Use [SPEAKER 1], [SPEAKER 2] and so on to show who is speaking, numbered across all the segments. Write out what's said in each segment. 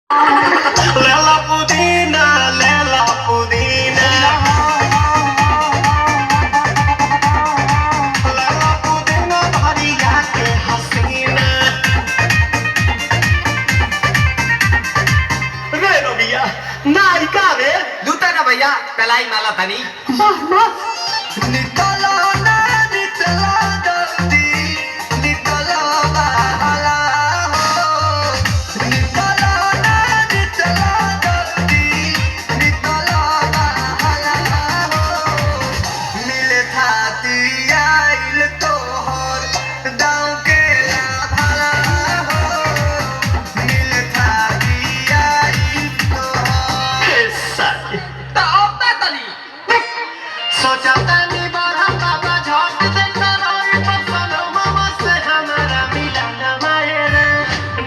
[SPEAKER 1] Lela Pudina, Lela Pudina. Lela Pudina, भरिया के हसीना। रे रबिया, नायिका रे।
[SPEAKER 2] लूटा ना भैया पलाई माला तनी
[SPEAKER 1] निकलो ना निकलो जल्दी, निकलो बाहर हो। निकलो ना निकलो जल्दी, निकलो बाहर हो। मिले थाती आइल तोहर गाँव के लाभला हो। मिले थाती आइल तोहर
[SPEAKER 2] ता अब ता तली
[SPEAKER 1] सोचा तनी बड़ा बाबा झट देता रही पसंद मामा से हमारा मिलन मायरा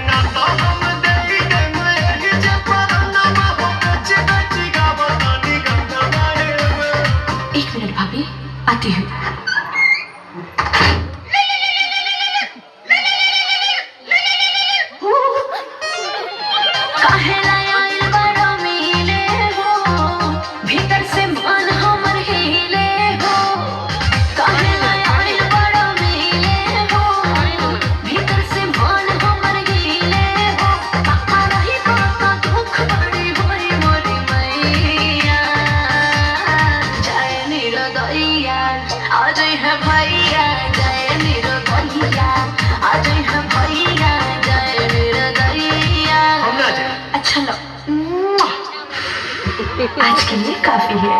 [SPEAKER 1] ना तो हम देई दे मैं जे पर ना हो बच बच गाव तनी गंगा मायरा।
[SPEAKER 3] एक मिनट भाभी, आती हूँ। काहेला आइल बड़ा मिले हो, भीतर से मन हमर हिले हो। काहेला आइल बड़ा मिले हो, भीतर से मन हमर हिले हो। काका रही काका दुख बड़ी होई मोरी मैया। जय निरदैया, आज है भैया जय निरदैया। आज है भैया जय निरदैया।
[SPEAKER 1] हम ना जाए
[SPEAKER 3] अच्छा लो, आज के लिए काफी है।